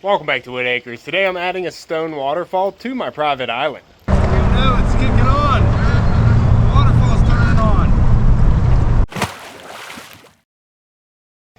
Welcome back to Whitt Acres. Today I'm adding a stone waterfall to my private island. You know it's kicking on. The waterfall's turning on.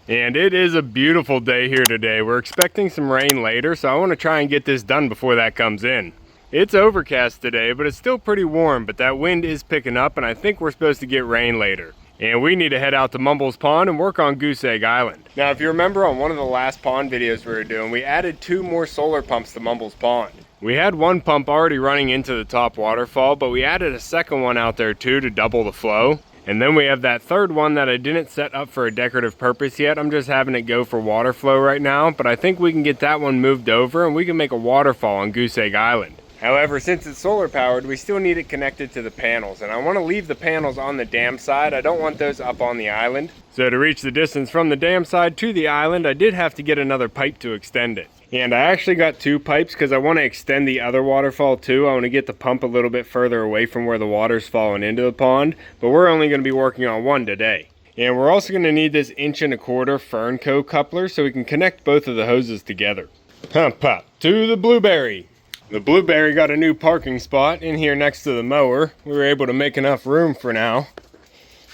And it is a beautiful day here today. We're expecting some rain later, so I want to try and get this done before that comes in. It's overcast today, but it's still pretty warm, but that wind is picking up and I think we're supposed to get rain later. And we need to head out to Mumble's Pond and work on Goose Egg Island. Now, if you remember on one of the last pond videos we were doing, we added 2 more solar pumps to Mumble's Pond. We had one pump already running into the top waterfall, but we added a second one out there too to double the flow. And then we have that third one that I didn't set up for a decorative purpose yet. I'm just having it go for water flow right now, but I think we can get that one moved over and we can make a waterfall on Goose Egg Island. However, since it's solar powered, we still need it connected to the panels, and I want to leave the panels on the dam side. I don't want those up on the island. So to reach the distance from the dam side to the island, I did have to get another pipe to extend it. And I actually got 2 pipes because I want to extend the other waterfall too. I want to get the pump a little bit further away from where the water's falling into the pond, but we're only going to be working on one today. And we're also going to need this 1.25" Fern Co coupler so we can connect both of the hoses together. Pump up to the blueberry. The blueberry got a new parking spot in here next to the mower. We were able to make enough room for now.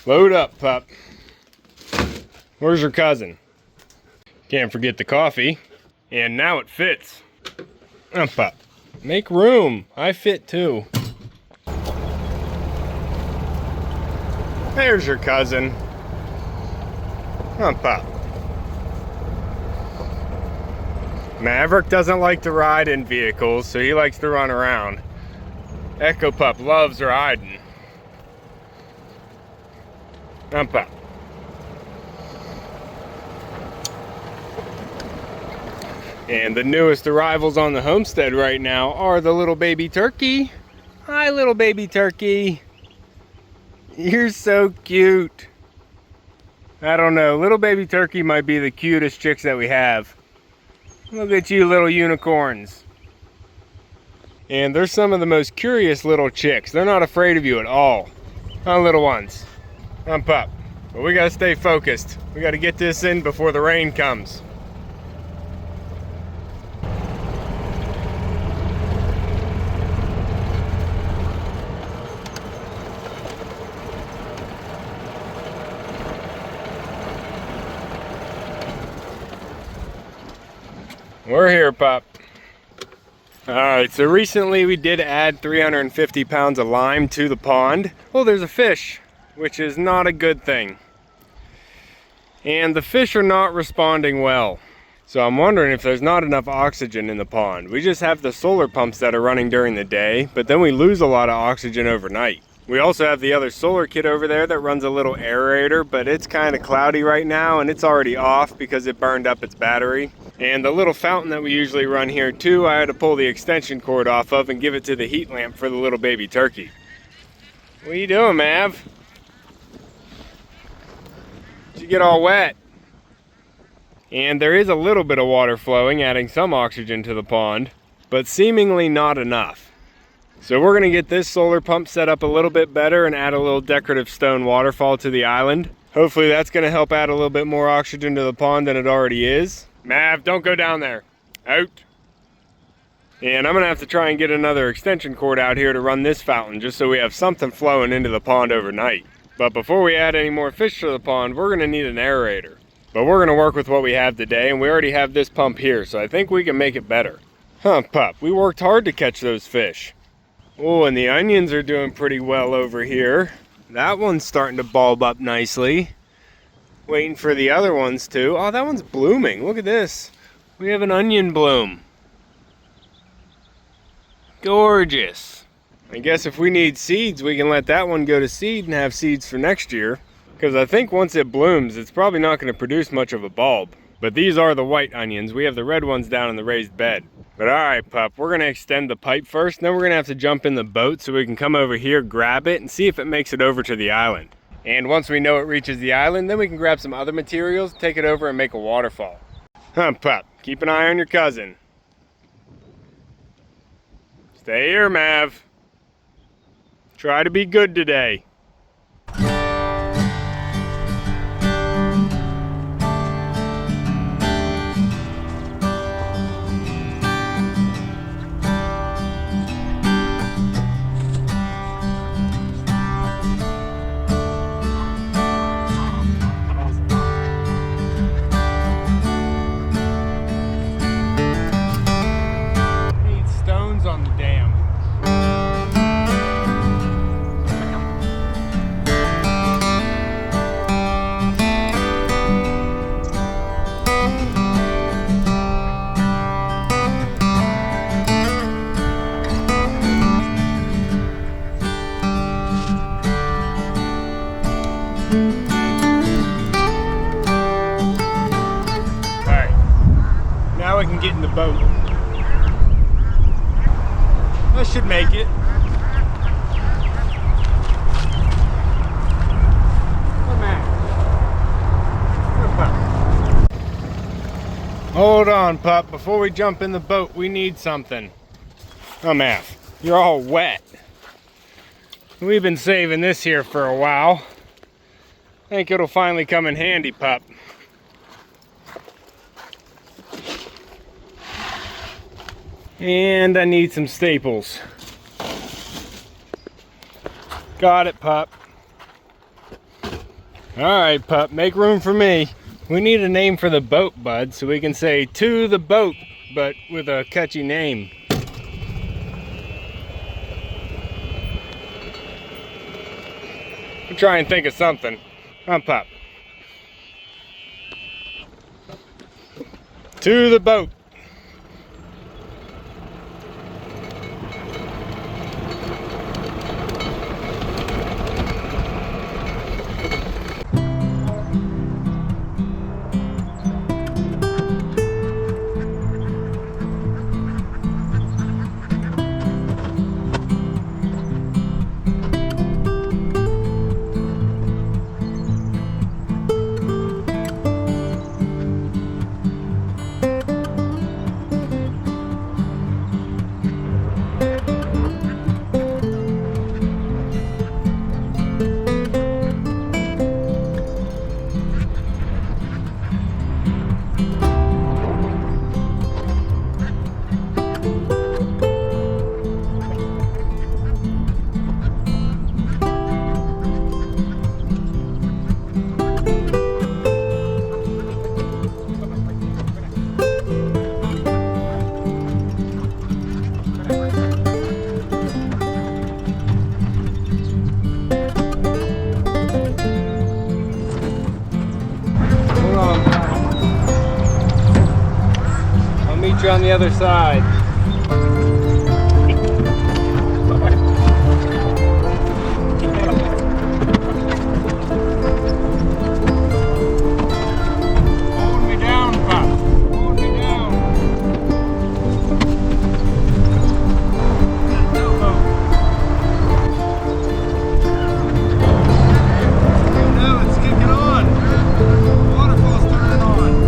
Load up, pup. Where's your cousin? Can't forget the coffee. And now it fits. Up, pup. Make room. I fit too. There's your cousin. Up, pup. Maverick doesn't like to ride in vehicles, so he likes to run around. Echo Pup loves riding. Pup. And the newest arrivals on the homestead right now are the little baby turkey. Hi, little baby turkey. You're so cute. I don't know, little baby turkey might be the cutest chicks that we have. Look at you little unicorns. And they're some of the most curious little chicks. They're not afraid of you at all. Huh, little ones? Pup. But we gotta stay focused. We gotta get this in before the rain comes. We're here, pup. Alright, so recently we did add 350 pounds of lime to the pond. Well, there's a fish, which is not a good thing. And the fish are not responding well. So I'm wondering if there's not enough oxygen in the pond. We just have the solar pumps that are running during the day, but then we lose a lot of oxygen overnight. We also have the other solar kit over there that runs a little aerator, but it's kind of cloudy right now and it's already off because it burned up its battery. And the little fountain that we usually run here too, I had to pull the extension cord off of and give it to the heat lamp for the little baby turkey. What are you doing, Mav? Did you get all wet? And there is a little bit of water flowing, adding some oxygen to the pond, but seemingly not enough. So we're gonna get this solar pump set up a little bit better and add a little decorative stone waterfall to the island. Hopefully that's gonna help add a little bit more oxygen to the pond than it already is. Mav, don't go down there. Out. And I'm gonna have to try and get another extension cord out here to run this fountain just so we have something flowing into the pond overnight. But before we add any more fish to the pond, we're gonna need an aerator. But we're gonna work with what we have today, and we already have this pump here, so I think we can make it better. Huh, pup, we worked hard to catch those fish. Oh, and the onions are doing pretty well over here. That one's starting to bulb up nicely. Waiting for the other ones too. Oh, that one's blooming. Look at this. We have an onion bloom. Gorgeous. I guess if we need seeds, we can let that one go to seed and have seeds for next year. Because I think once it blooms, it's probably not going to produce much of a bulb. But these are the white onions. We have the red ones down in the raised bed. But alright, pup, we're going to extend the pipe first, and then we're going to have to jump in the boat so we can come over here, grab it, and see if it makes it over to the island. And once we know it reaches the island, then we can grab some other materials, take it over, and make a waterfall. Huh, pup, keep an eye on your cousin. Stay here, Mav. Try to be good today. boat. That should make it. Come on. Hold on, pup. Before we jump in the boat, we need something. Oh, man. You're all wet. We've been saving this here for a while. I think it'll finally come in handy, pup. And I need some staples. Got it, pup. Alright, pup, make room for me. We need a name for the boat, bud, so we can say to the boat, but with a catchy name. I'll try and think of something. Huh, pup? To the boat. On the other side. Hold me down, Pop. Hold me down. No, it's kicking on. The waterfall's turning on.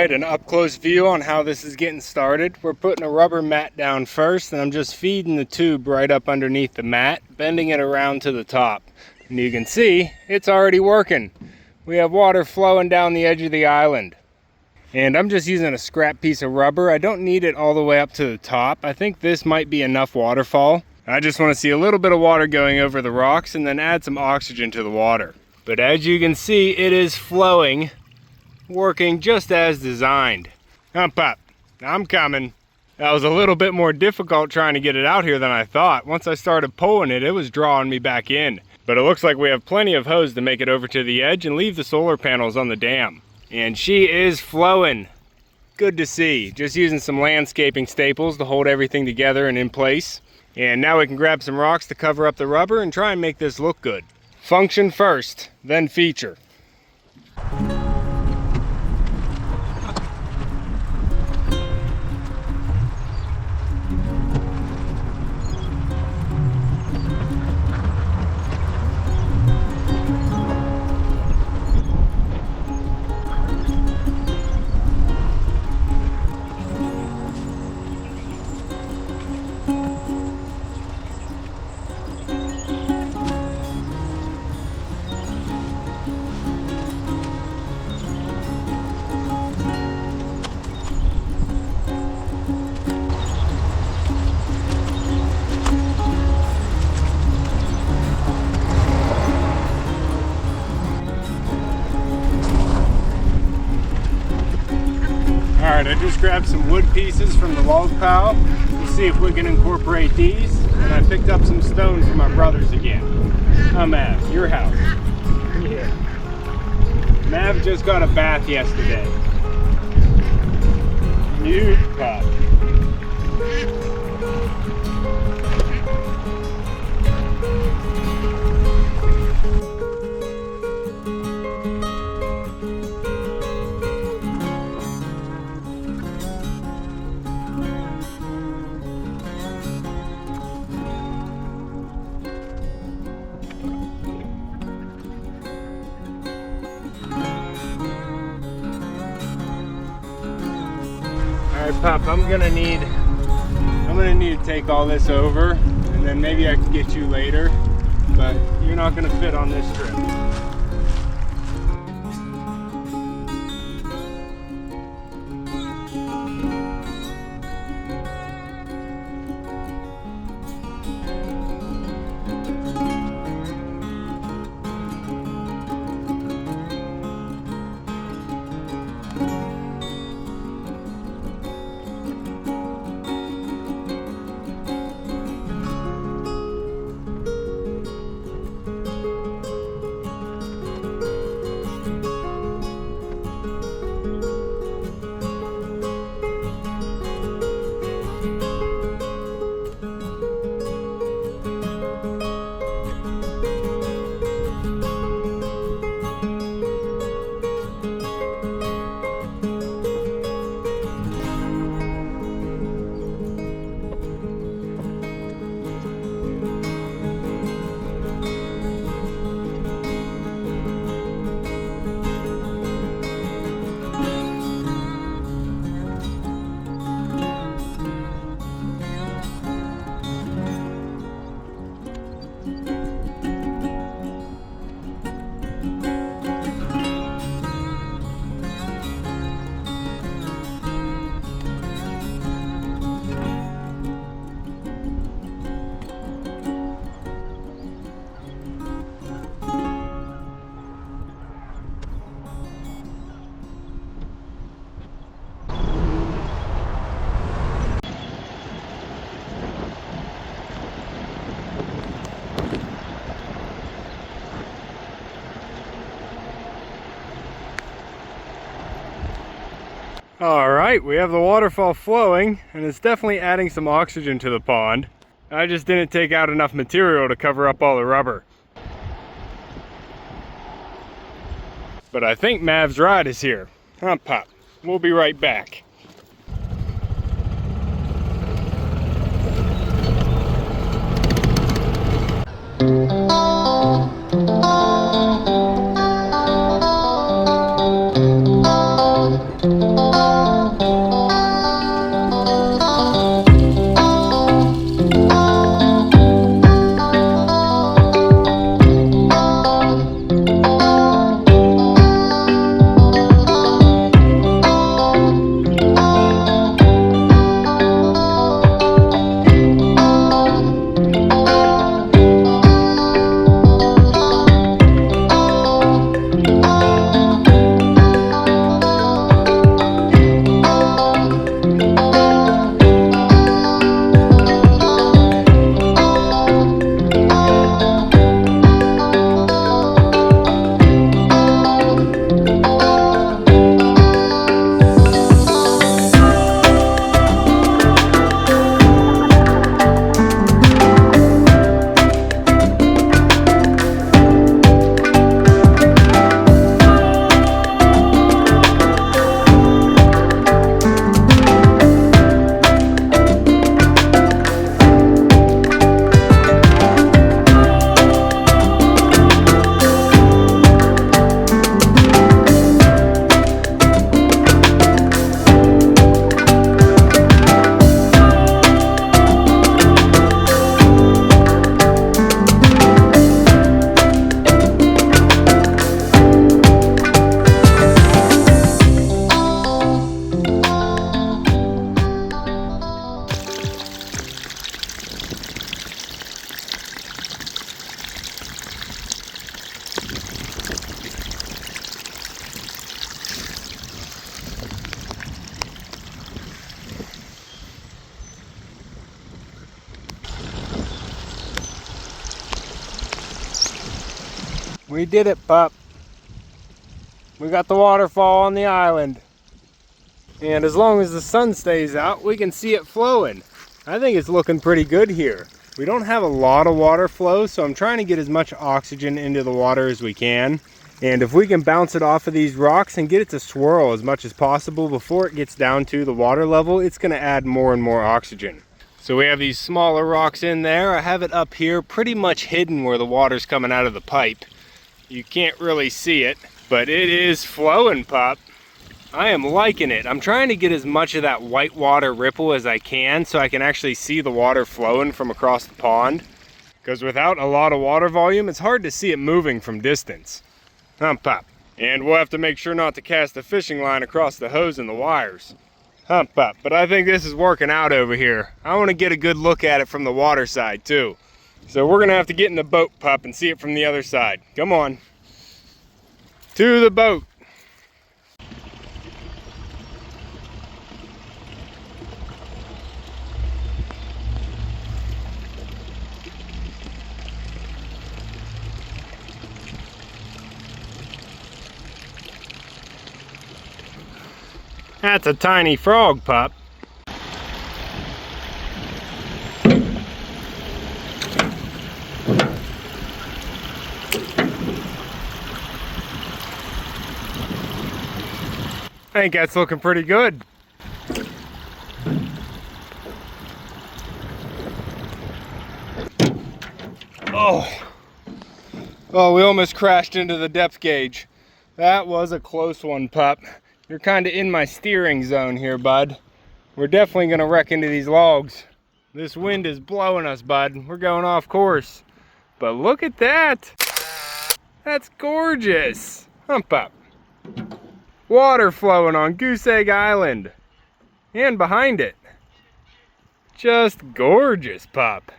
An up-close view on how this is getting started. We're putting a rubber mat down first, and I'm just feeding the tube right up underneath the mat, bending it around to the top. And you can see it's already working. We have water flowing down the edge of the island. And I'm just using a scrap piece of rubber. I don't need it all the way up to the top. I think this might be enough waterfall. I just want to see a little bit of water going over the rocks and then add some oxygen to the water. But as you can see, it is flowing, working just as designed. Hump up. I'm coming. That was a little bit more difficult trying to get it out here than I thought. Once I started pulling it, it was drawing me back in. But it looks like we have plenty of hose to make it over to the edge and leave the solar panels on the dam. And she is flowing. Good to see. Just using some landscaping staples to hold everything together and in place. And now we can grab some rocks to cover up the rubber and try and make this look good. Function first, then feature. Alright, I just grabbed some wood pieces from the log pile. We'll see if we can incorporate these. And I picked up some stone for my brothers again. I'm at your house. Yeah. Mav just got a bath yesterday. Huge pup. Alright, Pop, I'm gonna need to take all this over, and then maybe I can get you later, but you're not gonna fit on this trip. Alright, we have the waterfall flowing, and it's definitely adding some oxygen to the pond. I just didn't take out enough material to cover up all the rubber. But I think Mav's ride is here. Huh, Pop? We'll be right back. We did it, pup. We got the waterfall on the island. And as long as the sun stays out, we can see it flowing. I think it's looking pretty good here. We don't have a lot of water flow, so I'm trying to get as much oxygen into the water as we can. And if we can bounce it off of these rocks and get it to swirl as much as possible before it gets down to the water level, it's going to add more and more oxygen. So we have these smaller rocks in there. I have it up here pretty much hidden where the water's coming out of the pipe. You can't really see it, but it is flowing, pup. I am liking it. I'm trying to get as much of that white water ripple as I can so I can actually see the water flowing from across the pond. Because without a lot of water volume, it's hard to see it moving from distance. Pop. And we'll have to make sure not to cast a fishing line across the hose and the wires. Pop. But I think this is working out over here. I want to get a good look at it from the water side too. So we're going to have to get in the boat, pup, and see it from the other side. Come on. To the boat. That's a tiny frog, pup. I think that's looking pretty good. Oh, we almost crashed into the depth gauge. That was a close one, pup. You're kind of in my steering zone here, bud. We're definitely gonna wreck into these logs. This wind is blowing us, bud. We're going off course. But look at that. That's gorgeous. Hump up. Water flowing on Goose Egg Island. And behind it. Just gorgeous, pup.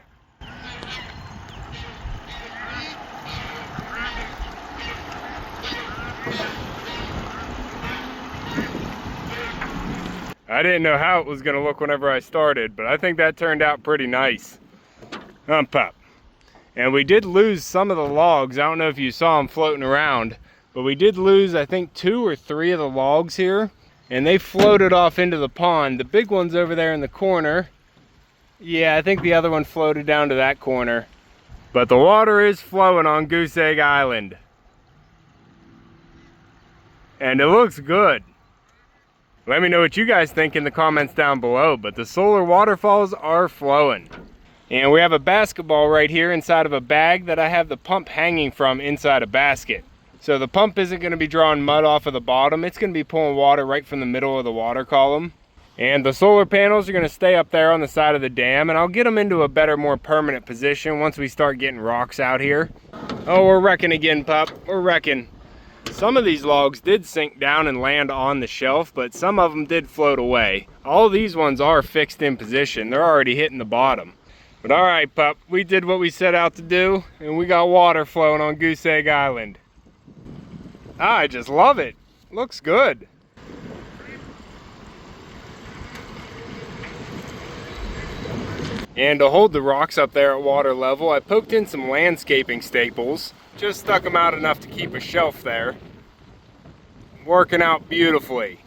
I didn't know how it was going to look whenever I started, but I think that turned out pretty nice. Pop. And we did lose some of the logs. I don't know if you saw them floating around, but we did lose, I think, 2 or 3 of the logs here, and they floated off into the pond. The big one's over there in the corner. Yeah, I think the other one floated down to that corner. But the water is flowing on Goose Egg Island. And it looks good. Let me know what you guys think in the comments down below, but the solar waterfalls are flowing. And we have a basketball right here inside of a bag that I have the pump hanging from inside a basket. So the pump isn't going to be drawing mud off of the bottom, it's going to be pulling water right from the middle of the water column. And the solar panels are going to stay up there on the side of the dam, and I'll get them into a better, more permanent position once we start getting rocks out here. Oh, we're wrecking again, pup. We're wrecking. Some of these logs did sink down and land on the shelf, but some of them did float away. All these ones are fixed in position. They're already hitting the bottom. But all right, pup, we did what we set out to do, and we got water flowing on Goose Egg Island. I just love it. Looks good. And to hold the rocks up there at water level, I poked in some landscaping staples. Just stuck them out enough to keep a shelf there. Working out beautifully.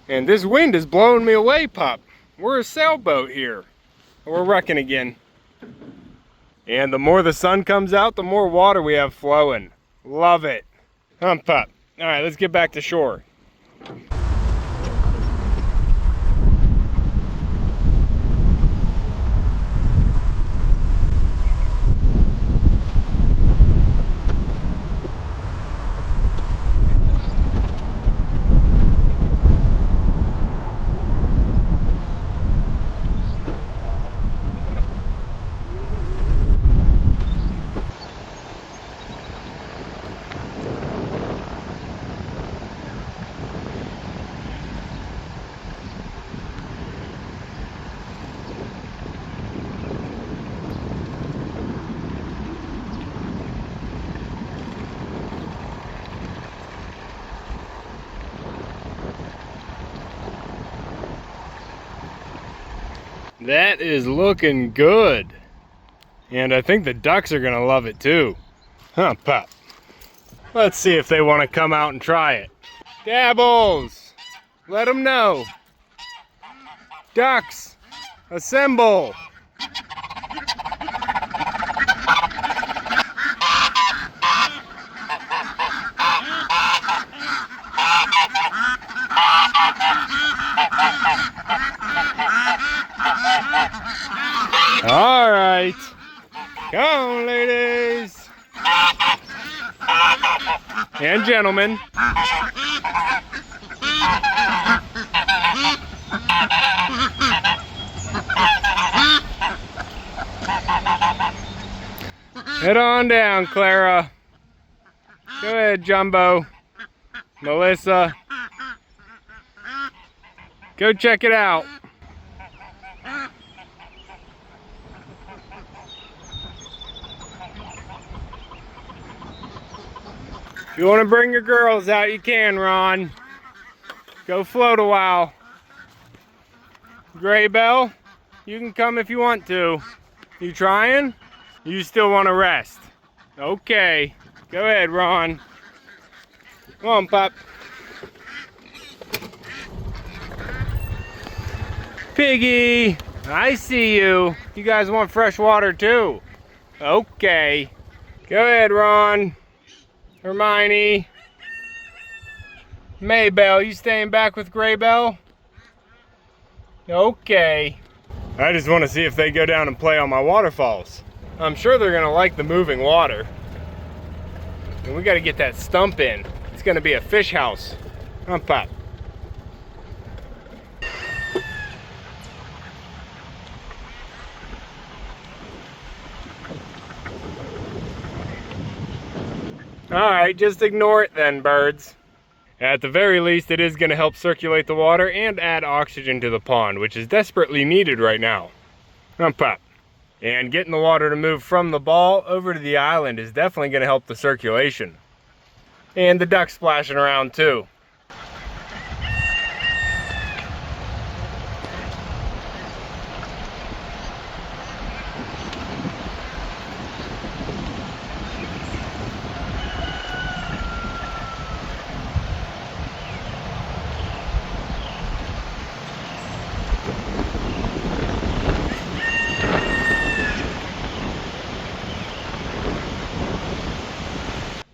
And this wind is blowing me away, pup. We're a sailboat here. We're wrecking again. And the more the sun comes out, the more water we have flowing. Love it. Pup. All right, let's get back to shore. That is looking good. And I think the ducks are gonna love it too. Pop. Let's see if they want to come out and try it. Dabbles, let them know. Ducks, assemble. All right, come on, ladies and gentlemen. Head on down, Clara. Go ahead, Jumbo. Melissa. Go check it out. If you want to bring your girls out, you can, Ron. Go float a while. Gray Bell, you can come if you want to. You trying? You still want to rest? Okay. Go ahead, Ron. Come on, pup. Piggy, I see you. You guys want fresh water too? Okay. Go ahead, Ron. Hermione. Maybell, you staying back with Graybell? Okay. I just want to see if they go down and play on my waterfalls. I'm sure they're gonna like the moving water. And we gotta get that stump in. It's gonna be a fish house. Come on, Pop. Alright, just ignore it then, birds. At the very least, it is gonna help circulate the water and add oxygen to the pond, which is desperately needed right now. Come on, Pop. And getting the water to move from the ball over to the island is definitely going to help the circulation. And the ducks splashing around too.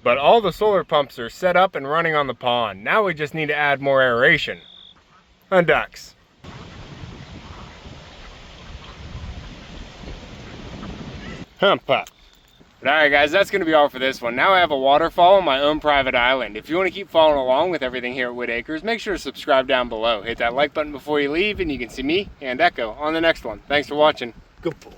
But all the solar pumps are set up and running on the pond. Now we just need to add more aeration. On ducks. Hump up. Alright guys, that's going to be all for this one. Now I have a waterfall on my own private island. If you want to keep following along with everything here at Whitt Acres, make sure to subscribe down below. Hit that like button before you leave and you can see me and Echo on the next one. Thanks for watching. Good pull.